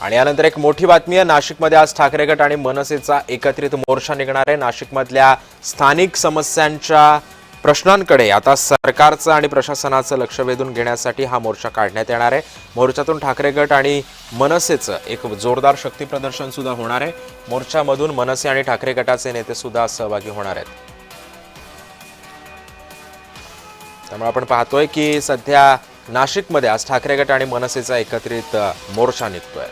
आणि यानंतर एक मोठी बातमी आहे। नाशिकमध्ये आज ठाकरे गट आणि मनसेचा एकत्रित मोर्चा निघणार आहे। नाशिकमधल्या स्थानिक समस्यांच्या प्रश्नांकडे आता सरकारचं आणि प्रशासनाचं लक्ष वेधून घेण्यासाठी हा मोर्चा काढण्यात येणार आहे। मोर्चातून ठाकरे गट आणि मनसेचं एक जोरदार शक्ती प्रदर्शन सुद्धा होणार आहे। मोर्चामधून मनसे आणि ठाकरे गटाचे नेते सुद्धा सहभागी होणार आहेत। त्यामुळे आपण पाहतोय की सध्या नाशिकमध्ये आज ठाकरे गट आणि मनसेचा एकत्रित मोर्चा निघतोय।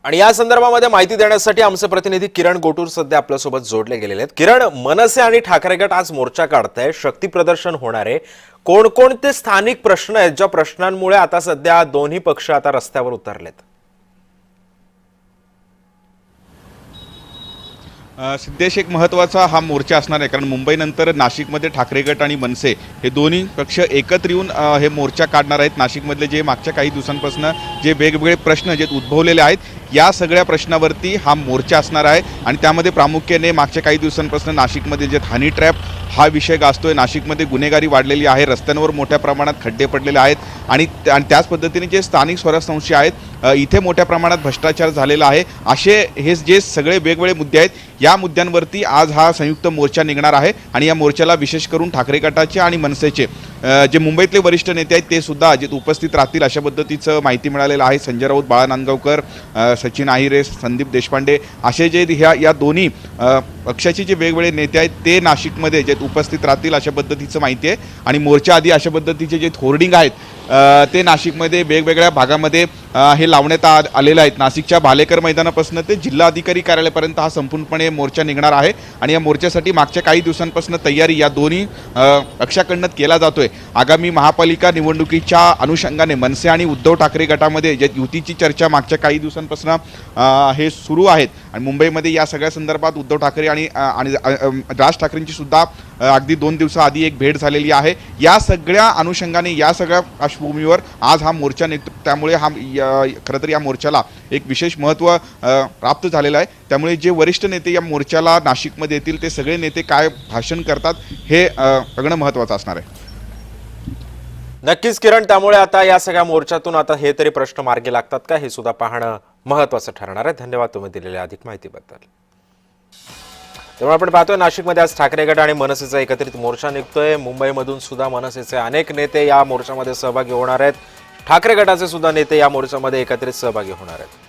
आणि या संदर्भामध्ये माहिती देण्यासाठी आमचे प्रतिनिधी किरण गोटूर सध्या आपल्यासोबत जोडले गेलेले आहेत। किरण, मनसे आणि ठाकरे गट आज मोर्चा काढताय, शक्ती प्रदर्शन होणार आहे। कोणकोणते स्थानिक प्रश्न आहेत ज्या प्रश्नांमुळे आता सध्या दोन्ही पक्ष आता रस्त्यावर उतरलेत? सिद्धेश, एक महत्त्वाचा हा मोर्चा असणार आहे, कारण मुंबईनंतर नाशिकमध्ये ठाकरे गट आणि मनसे हे दोन्ही पक्ष एकत्र येऊन हे मोर्चा काढणार आहेत। नाशिकमधले जे मागच्या काही दिवसांपासून जे वेगवेगळे प्रश्न जे उद्भवलेले आहेत, या सगळ्या प्रश्नावरती हा मोर्चा असणार आहे। आणि त्यामध्ये प्रामुख्याने मागच्या काही दिवसांपासून नाशिकमध्ये जे हनी ट्रॅप हा विषय गाजतोय। नाशिकमध्ये गुन्हेगारी वाढलेली आहे, रस्त्यांवर मोठ्या प्रमाणात खड्डे पडलेले आहेत आणि त्याच पद्धतीने जे स्थानिक स्वराज्य संस्था आहेत, इथे मोठ्या प्रमाणात भ्रष्टाचार झालेला आहे। असे हे जे सगळे वेगवेगळे मुद्दे आहेत, या मुद्द्यांवरती आज हा संयुक्त मोर्चा निघणार आहे। आणि या मोर्चाला विशेष करून ठाकरे गटाचे आणि मनसेचे जे मुंबईतले वरिष्ठ नेते आहेत ते सुद्धा जे उपस्थित राहतील अशा पद्धतीचं माहिती मिळालेलं आहे। संजय राऊत, बाळा नांदगावकर, सचिन आहिरे, संदीप देशपांडे असे जे या दोन्ही पक्षाचे जे वेगवेगळे नेते आहेत ते नाशिकमध्ये जे उपस्थित राहतील अशा पद्धतीचं माहिती आहे। आणि मोर्चा आधी अशा पद्धतीचे जे होर्डिंग आहेत ते नाशिकमध्ये वेगवेगळ्या भागामध्ये हे लावण्यात आलेले आहेत। नाशिकच्या भालेकर मैदानापासून ते जिल्हा अधिकारी कार्यालयापर्यंत हा संपूर्णपणे मोर्चा निघणार आहे। आणि या मोर्चासाठी मागच्या काही दिवसांपासून तयारी या दोन्ही पक्षाकडून केला जातोय। आगामी महापालिका निवडणुकीच्या अनुषंगाने मनसे आणि उद्धव ठाकरे गटामध्ये जे युतीची चर्चा मागच्या काही दिवसांपासून हे सुरू आहेत। आणि मुंबईमध्ये या सगळ्या संदर्भात उद्धव ठाकरे आणि राज ठाकरेंची सुद्धा अगदी 2 दिवसाआधी एक भेट झालेली आहे। या सगळ्या अनुषंगाने या सगळ्या पार्श्वभूमीवर आज हा मोर्चा निघतो। त्यामुळे खरं तर या मोर्चाला एक विशेष महत्त्व प्राप्त झालेलं आहे। त्यामुळे जे वरिष्ठ नेते या मोर्चाला नाशिकमध्ये येतील ते सगळे नेते काय भाषण करतात हे बघणं महत्त्वाचं असणार आहे। नक्कीच किरण, त्यामुळे आता या सगळ्या मोर्चातून आता हे तरी प्रश्न मार्गी लागतात का हे सुद्धा पाहणं महत्त्वाचं ठरणार आहे। धन्यवाद तुम्ही दिलेल्या अधिक माहितीबद्दल। त्यामुळे आपण पाहतोय नाशिकमध्ये आज ठाकरे गट आणि मनसेचा एकत्रित मोर्चा निघतोय। मुंबईमधून सुद्धा मनसेचे अनेक नेते या मोर्चामध्ये सहभागी होणार आहेत। ठाकरे गटाचे सुद्धा नेते या मोर्चामध्ये एकत्रित सहभागी होणार आहेत।